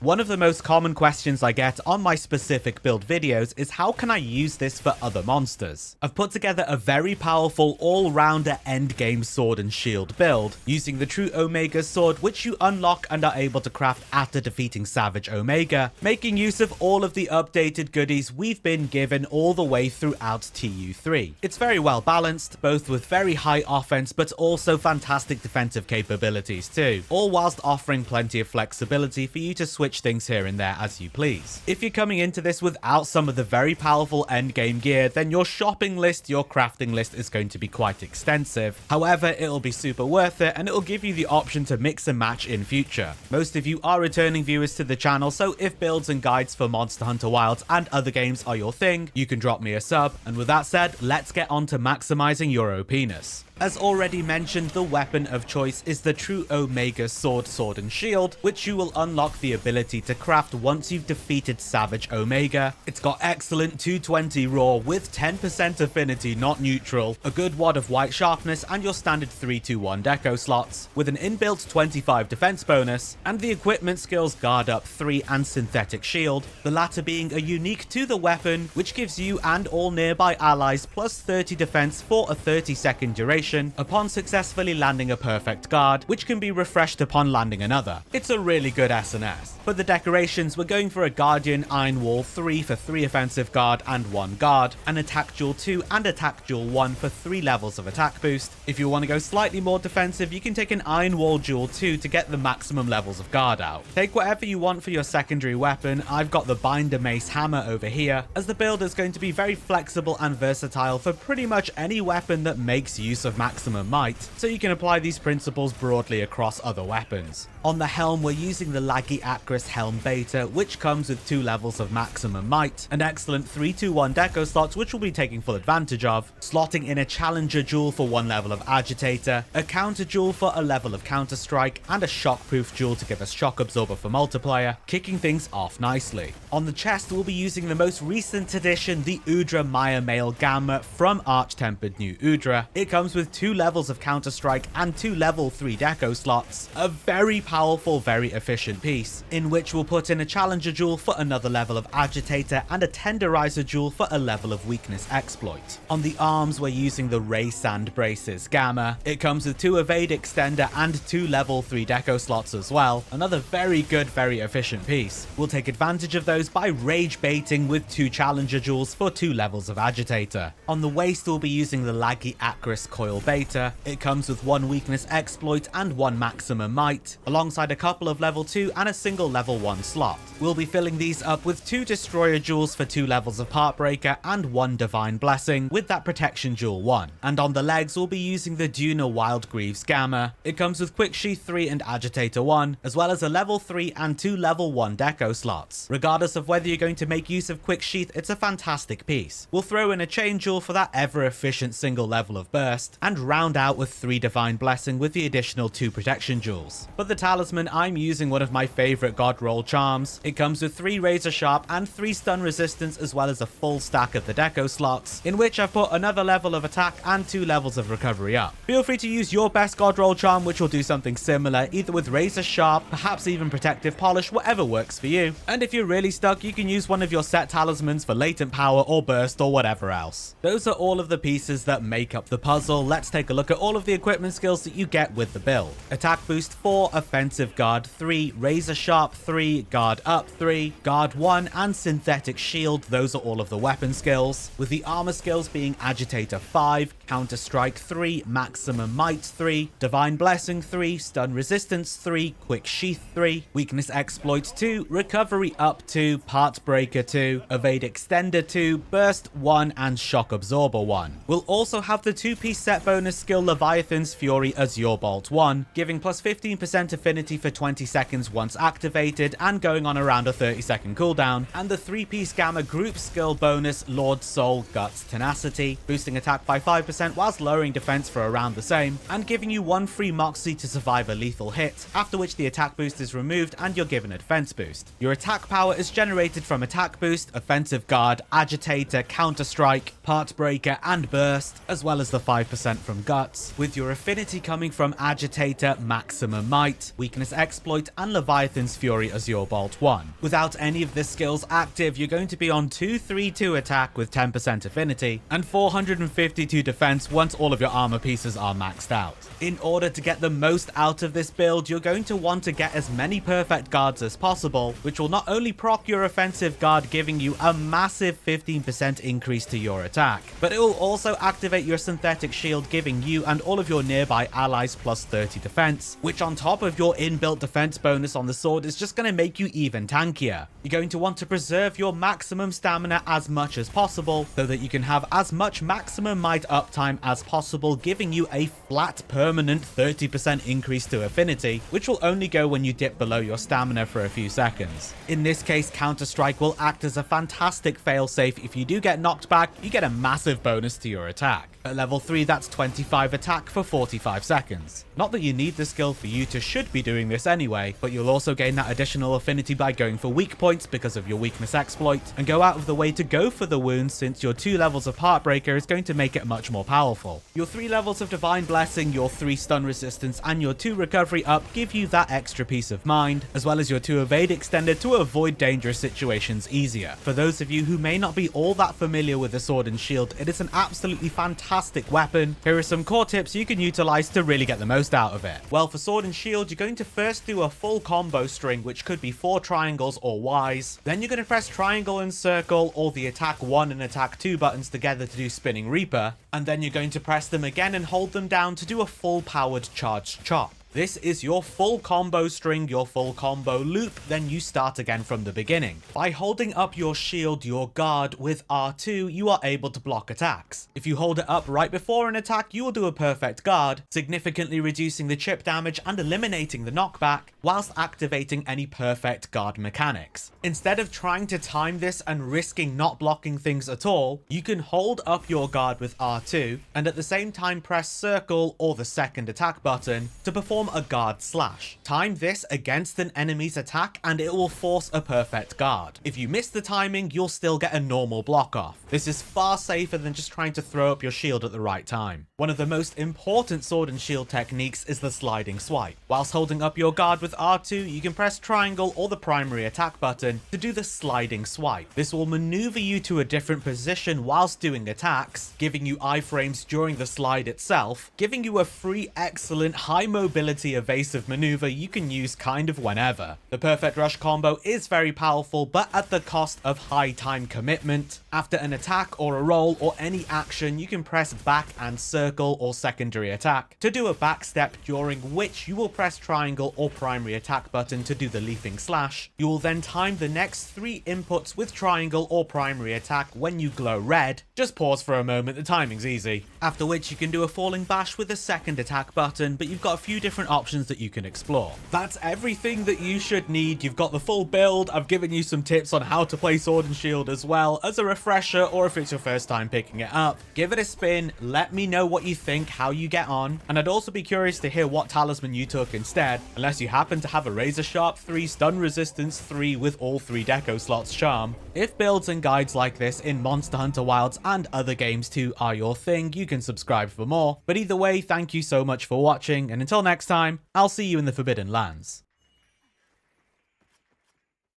One of the most common questions I get on my specific build videos is how can I use this for other monsters? I've put together a very powerful all-rounder endgame sword and shield build, using the true Omega sword which you unlock and are able to craft after defeating Savage Omega, making use of all of the updated goodies we've been given all the way throughout TU3. It's very well balanced, both with very high offense but also fantastic defensive capabilities too, all whilst offering plenty of flexibility for you to switch things here and there as you please. If you're coming into this without some of the very powerful endgame gear, then your shopping list, your crafting list is going to be quite extensive. However, it'll be super worth it and it'll give you the option to mix and match in future. Most of you are returning viewers to the channel, so if builds and guides for Monster Hunter Wilds and other games are your thing, you can drop me a sub. And with that said, let's get on to maximizing your OPness. As already mentioned, the weapon of choice is the true Omega sword and shield, which you will unlock the ability to craft once you've defeated Savage Omega. It's got excellent 220 raw with 10% affinity, not neutral, a good wad of white sharpness, and your standard 3-2-1 deco slots, with an inbuilt 25 defense bonus, and the equipment skills Guard Up 3 and Synthetic Shield, the latter being a unique to the weapon, which gives you and all nearby allies plus 30 defense for a 30-second duration upon successfully landing a perfect guard, which can be refreshed upon landing another. It's a really good SNS. For the decorations, we're going for a Guardian Iron Wall 3 for 3 offensive guard and 1 guard, an Attack Jewel 2 and Attack Jewel 1 for 3 levels of attack boost. If you want to go slightly more defensive, you can take an Iron Wall Jewel 2 to get the maximum levels of guard out. Take whatever you want for your secondary weapon. I've got the Binder Mace Hammer over here, as the build is going to be very flexible and versatile for pretty much any weapon that makes use of maximum might, so you can apply these principles broadly across other weapons. On the helm, we're using the Lagiacrus Helm Beta, which comes with 2 levels of maximum might, an excellent 3-2-1 deco slots which we'll be taking full advantage of, slotting in a Challenger Jewel for 1 level of Agitator, a Counter Jewel for a level of Counter Strike, and a Shockproof Jewel to give us Shock Absorber for multiplier, kicking things off nicely. On the chest, we'll be using the most recent addition, the Udra Maya Male Gamma from Arch-Tempered New Udra. It comes with 2 levels of Counter Strike and 2 level 3 deco slots, a very powerful, very efficient piece, in which we'll put in a Challenger Jewel for another level of Agitator and a Tenderizer Jewel for a level of Weakness Exploit. On the arms, we're using the Ray Sand Braces Gamma. It comes with 2 Evade Extender and 2 level 3 deco slots as well, another very good, very efficient piece. We'll take advantage of those by Rage Baiting with 2 Challenger Jewels for 2 levels of Agitator. On the waist, we'll be using the Lagiacrus Coil Beta. It comes with 1 Weakness Exploit and 1 Maximum Might, alongside a couple of level 2 and a single level 1 slot. We'll be filling these up with 2 Destroyer Jewels for 2 levels of Heartbreaker and 1 Divine Blessing with that Protection Jewel 1. And on the legs, we'll be using the Duna Wild Greaves Gamma. It comes with Quick Sheath 3 and Agitator 1, as well as a level 3 and 2 level 1 deco slots. Regardless of whether you're going to make use of Quick Sheath, it's a fantastic piece. We'll throw in a Chain Jewel for that ever-efficient single level of burst, and round out with 3 Divine Blessing with the additional 2 Protection Jewels. For the talisman, I'm using one of my favorite God Roll charms. It comes with 3 Razor Sharp and 3 Stun Resistance, as well as a full stack of the deco slots, in which I've put another level of attack and 2 levels of recovery up. Feel free to use your best God Roll charm, which will do something similar, either with Razor Sharp, perhaps even Protective Polish, whatever works for you. And if you're really stuck, you can use one of your set talismans for latent power or burst or whatever else. Those are all of the pieces that make up the puzzle. Let's take a look at all of the equipment skills that you get with the build. Attack Boost 4, Offensive Guard 3, Razor Sharp 3, Guard Up 3, Guard 1, and Synthetic Shield. Those are all of the weapon skills, with the armor skills being Agitator 5, Counter Strike 3, Maximum Might 3, Divine Blessing 3, Stun Resistance 3, Quick Sheath 3, Weakness Exploit 2, Recovery Up 2, Part Breaker 2, Evade Extender 2, Burst 1, and Shock Absorber 1. We'll also have the 2-piece set bonus skill Leviathan's Fury Azure Bolt 1, giving plus 15% affinity for 20 seconds once activated and going on around a 30-second cooldown, and the 3-piece Gamma group skill bonus Lord Soul Guts Tenacity, boosting attack by 5% 30% whilst lowering defense for around the same, and giving you 1 free moxie to survive a lethal hit, after which the attack boost is removed and you're given a defense boost. Your attack power is generated from attack boost, offensive guard, agitator, counter strike, part breaker, and burst, as well as the 5% from guts, with your affinity coming from agitator, maximum might, weakness exploit, and Leviathan's fury as your bolt 1. Without any of the skills active, you're going to be on 232 attack with 10% affinity, and 452 defense once all of your armor pieces are maxed out. In order to get the most out of this build, you're going to want to get as many perfect guards as possible, which will not only proc your offensive guard, giving you a massive 15% increase to your attack, but it will also activate your synthetic shield, giving you and all of your nearby allies plus 30 defense, which on top of your inbuilt defense bonus on the sword is just going to make you even tankier. You're going to want to preserve your maximum stamina as much as possible, so that you can have as much maximum might uptime as possible, giving you a flat permanent 30% increase to affinity, which will only go when you dip below your stamina for a few seconds. In this case, Counter Strike will act as a fantastic failsafe. If you do get knocked back, you get a massive bonus to your attack. At level 3, that's 25 attack for 45 seconds. Not that you need the skill for you to should be doing this anyway, but you'll also gain that additional affinity by going for weak points because of your weakness exploit, and go out of the way to go for the wounds, since your 2 levels of Heartbreaker is going to make it much more powerful. Your 3 levels of Divine Blessing, your 3 stun resistance, and your 2 recovery up give you that extra peace of mind, as well as your 2 evade extended to avoid dangerous situations easier. For those of you who may not be all that familiar with the sword and shield, it is an absolutely fantastic weapon. Here are some core tips you can utilize to really get the most out of it. Well, for sword and shield, you're going to first do a full combo string, which could be 4 triangles or Ys. Then you're going to press triangle and circle, or the attack 1 and attack 2 buttons together to do spinning reaper, and then you're going to press them again and hold them down to do a full powered charged chop. This is your full combo string, your full combo loop, then you start again from the beginning. By holding up your shield, your guard, with R2, you are able to block attacks. If you hold it up right before an attack, you will do a perfect guard, significantly reducing the chip damage and eliminating the knockback, whilst activating any perfect guard mechanics. Instead of trying to time this and risking not blocking things at all, you can hold up your guard with R2, and at the same time press circle or the second attack button to perform a guard slash. Time this against an enemy's attack and it will force a perfect guard. If you miss the timing, you'll still get a normal block off. This is far safer than just trying to throw up your shield at the right time. One of the most important sword and shield techniques is the sliding swipe. Whilst holding up your guard with R2, you can press triangle or the primary attack button to do the sliding swipe. This will maneuver you to a different position whilst doing attacks, giving you iframes during the slide itself, giving you a free excellent high mobility evasive maneuver you can use kind of whenever. The perfect rush combo is very powerful, but at the cost of high time commitment. After an attack or a roll or any action, you can press back and circle or secondary attack to do a back step, during which you will press triangle or primary attack button to do the leaping slash. You will then time the next 3 inputs with triangle or primary attack when you glow red. Just pause for a moment, the timing's easy. After which you can do a falling bash with the second attack button, but you've got a few different options that you can explore. That's everything that you should need. You've got the full build. I've given you some tips on how to play sword and shield as well as a refresher, or if it's your first time picking it up. Give it a spin, let me know what you think, how you get on, and I'd also be curious to hear what talisman you took instead, unless you happen to have a razor sharp 3, stun resistance 3 with all 3 deco slots charm. If builds and guides like this in Monster Hunter Wilds and other games too are your thing, you can subscribe for more. But either way, thank you so much for watching, and until next time, I'll see you in the Forbidden Lands.